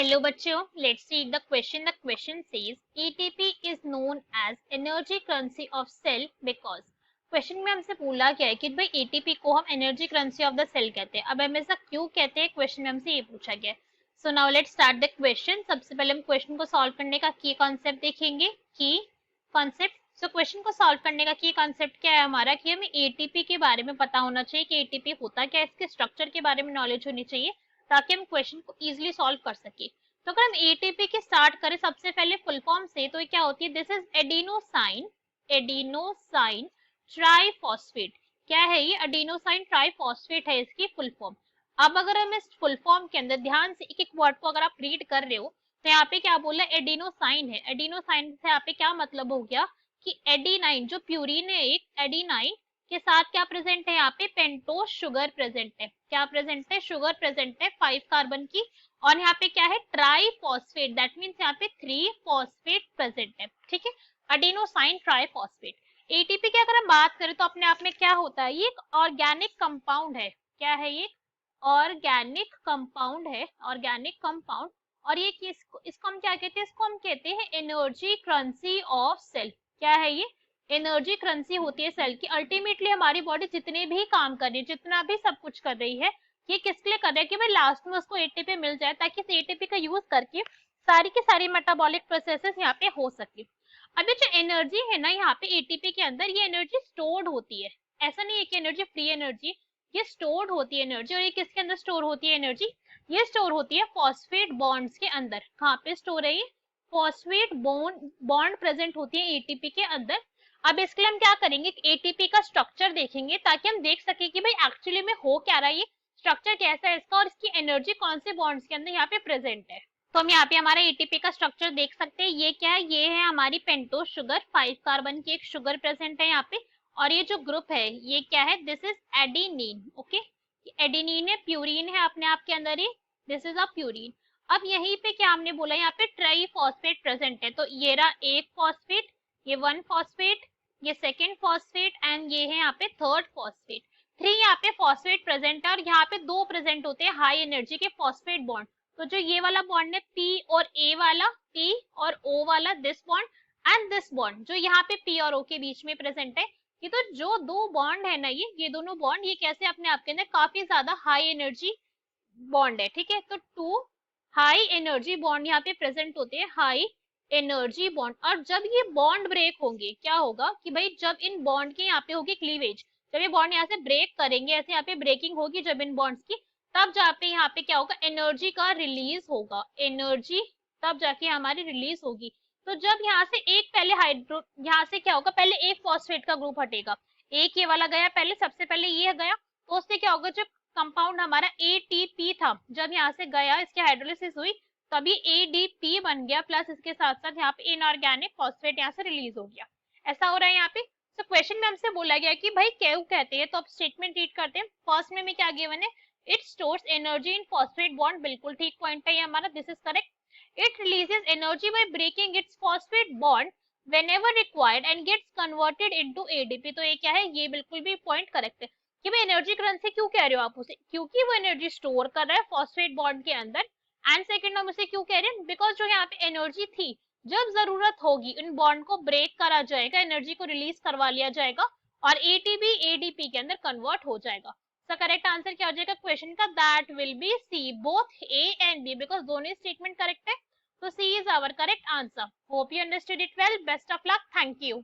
Hello बच्चों, let's read the question. The question says ATP is known as energy currency of cell because question में हमसे बोला गया है कि भाई एटीपी को हम energy currency of the cell कहते हैं। अब हम ऐसा क्यों कहते हैं, क्वेश्चन में हमसे ये पूछा गया है। So now let's start the question. सबसे पहले हम क्वेश्चन को सॉल्व करने का की कॉन्सेप्ट देखेंगे। की कॉन्सेप्ट, सो क्वेश्चन को सॉल्व करने का की कॉन्सेप्ट क्या है हमारा कि हमें एटीपी के बारे में पता होना चाहिए कि एटीपी होता क्या है, इसके स्ट्रक्चर के बारे में नॉलेज होनी चाहिए ताकि हम क्वेश्चन को इजीली सॉल्व कर सके। तो अगर हम एटीपी की स्टार्ट करें सबसे पहले फुल फॉर्म से, तो ये क्या होती है, दिस इज एडिनोसाइन ट्राइफॉस्फेट। क्या है ये, एडिनोसाइन ट्राइफॉस्फेट है इसकी फुल फॉर्म। अब अगर हम इस फुल फॉर्म के अंदर ध्यान से एक एक वर्ड को अगर आप रीड कर रहे हो तो यहाँ पे क्या बोला, एडिनोसाइन है। एडिनोसाइन से यहाँ पे क्या मतलब हो गया कि एडिनाइन, जो प्यूरिन है एक, एडिनाइन के साथ क्या प्रेजेंट है, यहाँ पे पेंटोस शुगर प्रेजेंट है। क्या प्रेजेंट है, शुगर प्रेजेंट है 5 कार्बन की। और यहाँ पे क्या है, ट्राइफॉस्फेट, दैट मीन्स यहाँ पे 3 फॉस्फेट प्रेजेंट है। ठीक है, एडिनोसाइन ट्राइफॉस्फेट। एटीपी की अगर हम बात करें तो अपने आप में क्या होता है, ये एक ऑर्गेनिक कंपाउंड है। क्या है ये, ऑर्गेनिक कंपाउंड है, ऑर्गेनिक कंपाउंड। और ये इसको हम क्या कहते हैं, इसको हम कहते हैं एनर्जी करेंसी ऑफ सेल। क्या है ये, एनर्जी करेंसी होती है सेल की। अल्टीमेटली हमारी बॉडी जितने भी काम कर रही है, जितना भी सब कुछ कर रही है, ये किसके लिए कर रहा है कि भाई लास्ट में उसको एटीपी मिल जाए ताकि इस एटीपी का यूज करके सारी की सारी मेटाबॉलिक प्रोसेसेस यहाँ पे हो सके। अब ये जो एनर्जी है ना यहाँ पे एटीपी के अंदर, ये एनर्जी स्टोर्ड होती है। ऐसा नहीं है कि एनर्जी फ्री एनर्जी, ये स्टोर्ड होती है एनर्जी। और ये किसके अंदर स्टोर होती है एनर्जी, ये स्टोर होती है फॉस्फेट बॉन्ड्स के अंदर। कहाँ पे स्टोर है ये, फॉस्फेट बॉन्ड प्रेजेंट होती है एटीपी के अंदर। अब इसके लिए हम क्या करेंगे, एटीपी का स्ट्रक्चर देखेंगे ताकि हम देख सके कि भाई एक्चुअली में हो क्या रहा है, ये स्ट्रक्चर कैसा है इसका और इसकी एनर्जी कौन से बॉन्ड्स के अंदर यहाँ पे प्रेजेंट है। तो हम यहाँ पे हमारा एटीपी का स्ट्रक्चर देख सकते हैं। ये क्या है, ये है हमारी पेंटोस शुगर, 5 कार्बन की एक शुगर प्रेजेंट है यहाँ पे। और ये जो ग्रुप है ये क्या है, this is adenine. Okay, adenine है, प्यूरिन है अपने आप के अंदर ही, दिस इज अ प्यूरिन। अब यहीं पे क्या हमने बोला, यहाँ पे ट्राइफॉस्फेट प्रेजेंट है। तो ये रहा एक फॉस्फेट, ये 1 फॉस्फेट, ये सेकेंड फॉस्फेट एंड ये है यहाँ पे थर्ड फॉस्फेट। 3 यहाँ पे फॉस्फेट प्रेजेंट है और यहाँ पे 2 प्रेजेंट होते हैं हाई एनर्जी के फॉस्फेट बॉन्ड। तो जो ये वाला बॉन्ड है पी और ए वाला, पी और ओ वाला, this bond and this bond जो यहाँ पे पी और ओ के बीच में प्रेजेंट है। ये तो जो 2 बॉन्ड है ना, ये दोनों बॉन्ड ये कैसे अपने आप के अंदर काफी ज्यादा हाई एनर्जी बॉन्ड है। ठीक है, तो 2 हाई एनर्जी बॉन्ड यहाँ पे प्रेजेंट होते हैं, हाई एनर्जी बॉन्ड। और जब ये बॉन्ड ब्रेक होंगे, क्या होगा कि भाई जब इन बॉन्ड के यहाँ पे होगी क्लीवेज, जब ये बॉन्ड यहाँ से ब्रेक करेंगे, ऐसे यहाँ पे ब्रेकिंग होगी जब इन बॉन्ड्स की, तब जाके यहाँ पे क्या होगा, एनर्जी का रिलीज होगा। एनर्जी तब जाके हमारी रिलीज होगी। तो जब यहाँ से एक पहले हाइड्रो, यहाँ से क्या होगा, पहले एक फॉस्फेट का ग्रुप हटेगा, एक ये वाला गया पहले, सबसे पहले ये गया, तो उससे क्या होगा, जो कंपाउंड हमारा एटीपी था, जब यहाँ से गया, इसकी हाइड्रोलिसिस हुई, तभी एडीपी बन गया, प्लस इसके साथ साथ यहाँ पे इनऑर्गेनिक फॉस्फेट यहाँ से रिलीज हो गया। ऐसा हो रहा है यहाँ पे। तो क्वेश्चन में हमसे बोला गया कि भाई क्यों कहते हैं, तो अब स्टेटमेंट रीड करते हैं। फर्स्ट में क्या गिवन है, it stores energy in phosphate bond, बिल्कुल ठीक पॉइंट है ये हमारा, this is correct. It releases energy by breaking its phosphate bond whenever required and gets converted into ADP। तो ये क्या है, ये बिल्कुल भी पॉइंट करेक्ट है कि भाई एनर्जी करेंसी क्यों कह रहे हो आप उसे, क्योंकि वो एनर्जी स्टोर कर रहा है फॉस्फेट बॉन्ड के अंदर। एंड सेकंड हम उसे क्यों कह रहे हैं, बिकॉज जो यहाँ पे एनर्जी थी, जब जरूरत होगी इन बॉन्ड को ब्रेक करा जाएगा, एनर्जी को रिलीज करवा लिया जाएगा और एटीपी एडीपी के अंदर कन्वर्ट हो जाएगा। तो करेक्ट आंसर क्या हो जाएगा क्वेश्चन का, that will be C, both A and B, because दोनों स्टेटमेंट करेक्ट है। तो C is our correct answer. Hope you understood it well, best of luck, thank you.